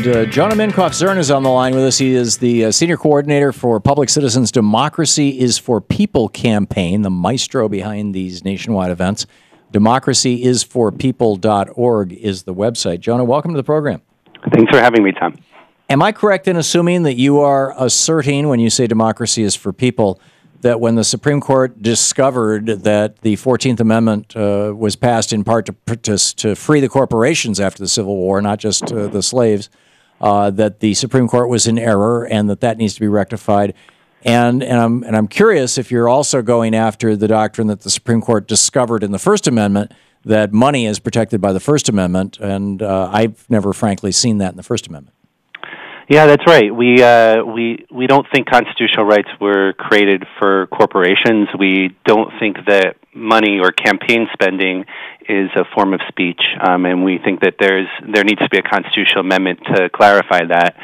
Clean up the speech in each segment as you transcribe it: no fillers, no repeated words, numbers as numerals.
And Jonah Minkoff-Zern is on the line with us. He is the Senior Coordinator for Public Citizens Democracy is for People campaign, the maestro behind these nationwide events. democracyisforpeople.org is the website. Jonah, welcome to the program. Thanks for having me, Tom. Am I correct in assuming that you are asserting, when you say democracy is for people, that when the Supreme Court discovered that the 14th Amendment was passed in part to free the corporations after the Civil War, not just the slaves, that the Supreme Court was in error and that needs to be rectified? And I'm curious if you're also going after the doctrine that the Supreme Court discovered in the First Amendment that money is protected by the First Amendment, and I've never, frankly, seen that in the First Amendment. Yeah, that's right. We don't think constitutional rights were created for corporations. We don't think that money or campaign spending is a form of speech, and we think that there needs to be a constitutional amendment to clarify that,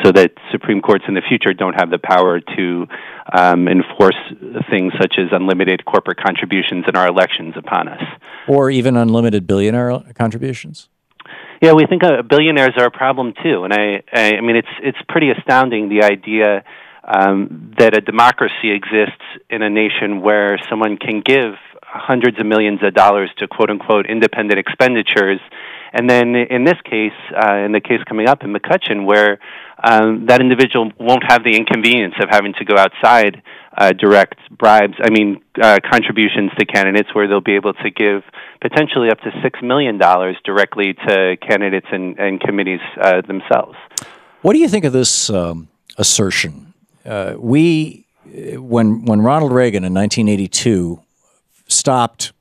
so that Supreme Courts in the future don't have the power to enforce things such as unlimited corporate contributions in our elections upon us, or even unlimited billionaire contributions. Yeah, we think billionaires are a problem too, and I mean it's pretty astounding, the idea that a democracy exists in a nation where someone can give hundreds of millions of dollars to quote unquote independent expenditures, and then in this case, in the case coming up in McCutcheon, where that individual won't have the inconvenience of having to go outside direct bribes, contributions to candidates, where they'll be able to give potentially up to $6 million directly to candidates and committees themselves. What do you think of this assertion? When Ronald Reagan in 1982 stopped,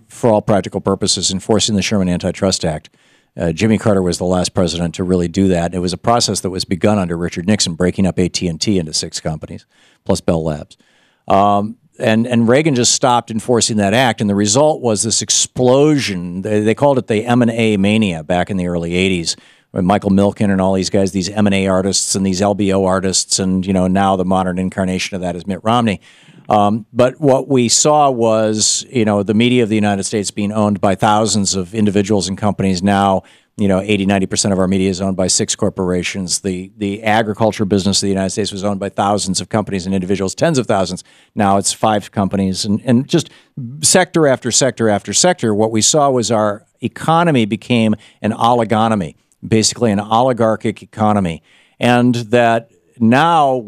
for all practical purposes, enforcing the Sherman Antitrust Act, Jimmy Carter was the last president to really do that. It was a process that was begun under Richard Nixon, breaking up AT&T into 6 companies, plus Bell Labs. And Reagan just stopped enforcing that act, and the result was this explosion. They called it the M&A mania back in the early 80s, when Michael Milken and all these guys, these M&A artists and these LBO artists, and now the modern incarnation of that is Mitt Romney. But what we saw was, the media of the United States being owned by thousands of individuals and companies. Now, 80–90% of our media is owned by 6 corporations. The agriculture business of the United States was owned by thousands of companies and individuals, tens of thousands. Now it's 5 companies, and just sector after sector after sector. What we saw was our economy became an oligonomy, basically an oligarchic economy, and that now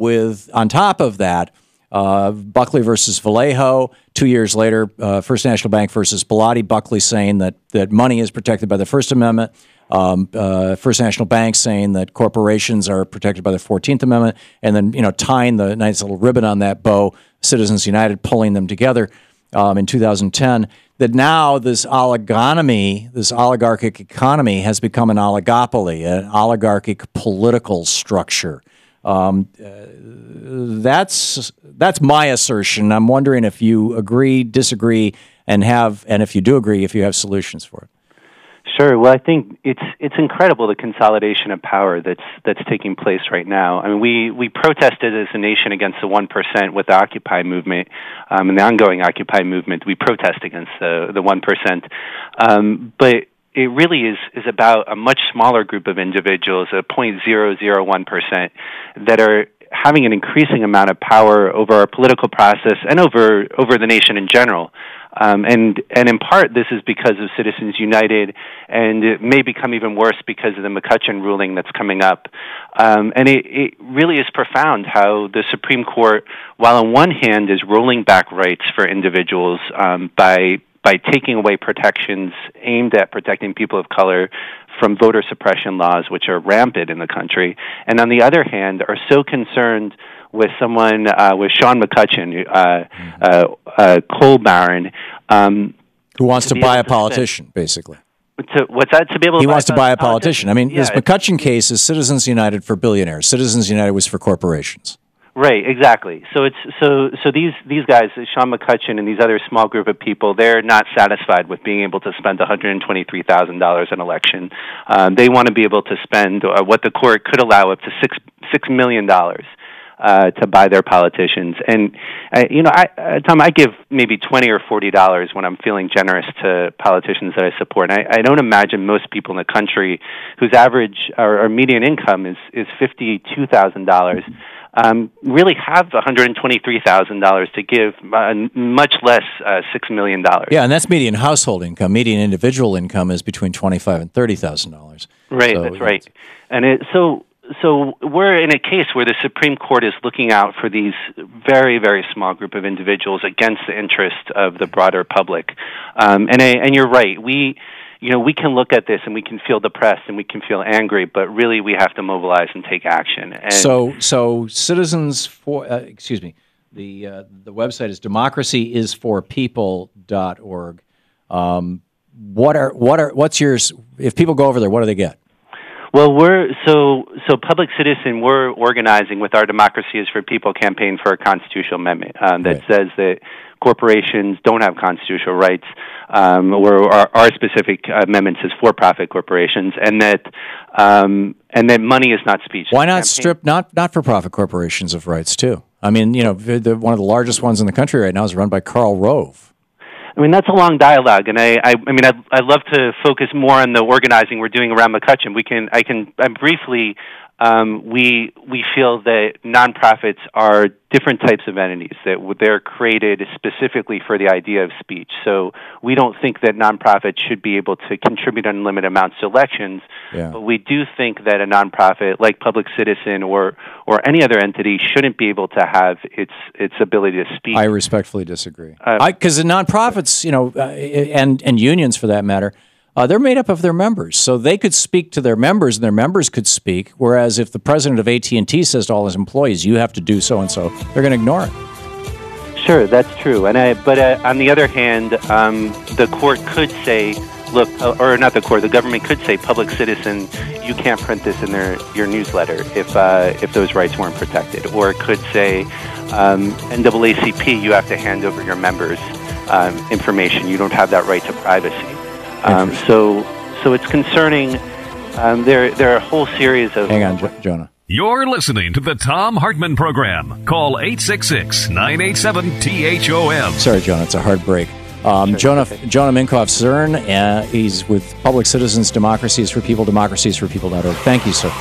on top of that, Buckley versus Vallejo. 2 years later, First National Bank versus Bellotti. Buckley saying that money is protected by the First Amendment. First National Bank saying that corporations are protected by the 14th Amendment. And then, tying the nice little ribbon on that bow, Citizens United pulling them together in 2010. That now this oligonomy, this oligarchic economy has become an oligopoly, an oligarchic political structure. That's my assertion. I'm wondering if you agree, disagree, and if you do agree, if you have solutions for it. Sure. Well, I think it's incredible, the consolidation of power that's taking place right now. I mean, we protested as a nation against the 1% with the Occupy movement, and the ongoing Occupy movement. We protest against the 1%, but it really is about a much smaller group of individuals, a 0.001%, that are having an increasing amount of power over our political process and over the nation in general. And in part, this is because of Citizens United, and it may become even worse because of the McCutcheon ruling that's coming up. And it really is profound how the Supreme Court, while on one hand is rolling back rights for individuals by taking away protections aimed at protecting people of color from voter suppression laws, which are rampant in the country, and on the other hand are so concerned with someone, with Sean McCutcheon, coal baron, who wants to buy a politician, basically. What's that? To be able to he wants to buy a politician. I mean, this McCutcheon case is Citizens United for billionaires. Citizens United was for corporations. Right, exactly. So these guys, Sean McCutcheon and these other small group of people, they're not satisfied with being able to spend $123,000 an election. They want to be able to spend what the court could allow up to $6 million. to buy their politicians. And Tom, I give maybe $20 or $40 when I'm feeling generous to politicians that I support. And I don't imagine most people in the country whose average or median income is $52,000 really have $123,000 to give, much less $6 million. Yeah, and that's median household income. Median individual income is between $25,000 and $30,000. Right, so, that's right. And so we're in a case where the Supreme Court is looking out for these very, very small group of individuals against the interest of the broader public. And you're right. We can look at this and we can feel depressed and we can feel angry, but really we have to mobilize and take action. And so Citizens for the website is democracyisforpeople.org. What's yours? If people go over there, what do they get? Well, so Public Citizen, we're organizing with our Democracy is for People campaign for a constitutional amendment that says that corporations don't have constitutional rights, or our specific amendment says for-profit corporations, and that money is not speech. Why not strip not-for-profit corporations of rights too? I mean, one of the largest ones in the country right now is run by Karl Rove. I mean, that's a long dialogue, and I'd love to focus more on the organizing we're doing around McCutcheon. Briefly, we feel that nonprofits are different types of entities, that they're created specifically for the idea of speech. So we don't think that nonprofits should be able to contribute unlimited amounts to elections, but we do think that a nonprofit like Public Citizen or any other entity shouldn't be able to have its ability to speak. I respectfully disagree. Because the nonprofits, and unions for that matter, they're made up of their members, so they could speak to their members, and their members could speak. Whereas if the president of AT&T says to all his employees, "You have to do so and so," they're going to ignore it. Sure, that's true. But on the other hand, the court could say, "Look," or not the court, the government could say, "Public Citizen, you can't print this in your newsletter if those rights weren't protected," or it could say, "NAACP, you have to hand over your members' information. You don't have that right to privacy." So it's concerning. There are a whole series of... Hang on, Jonah. You're listening to the Thom Hartmann Program. Call 866-987-THOM. Sorry, Jonah, it's a hard break. Jonah Minkoff-Zern, he's with Public Citizens, Democracy is for People, democracyisforpeople.org. Thank you, sir.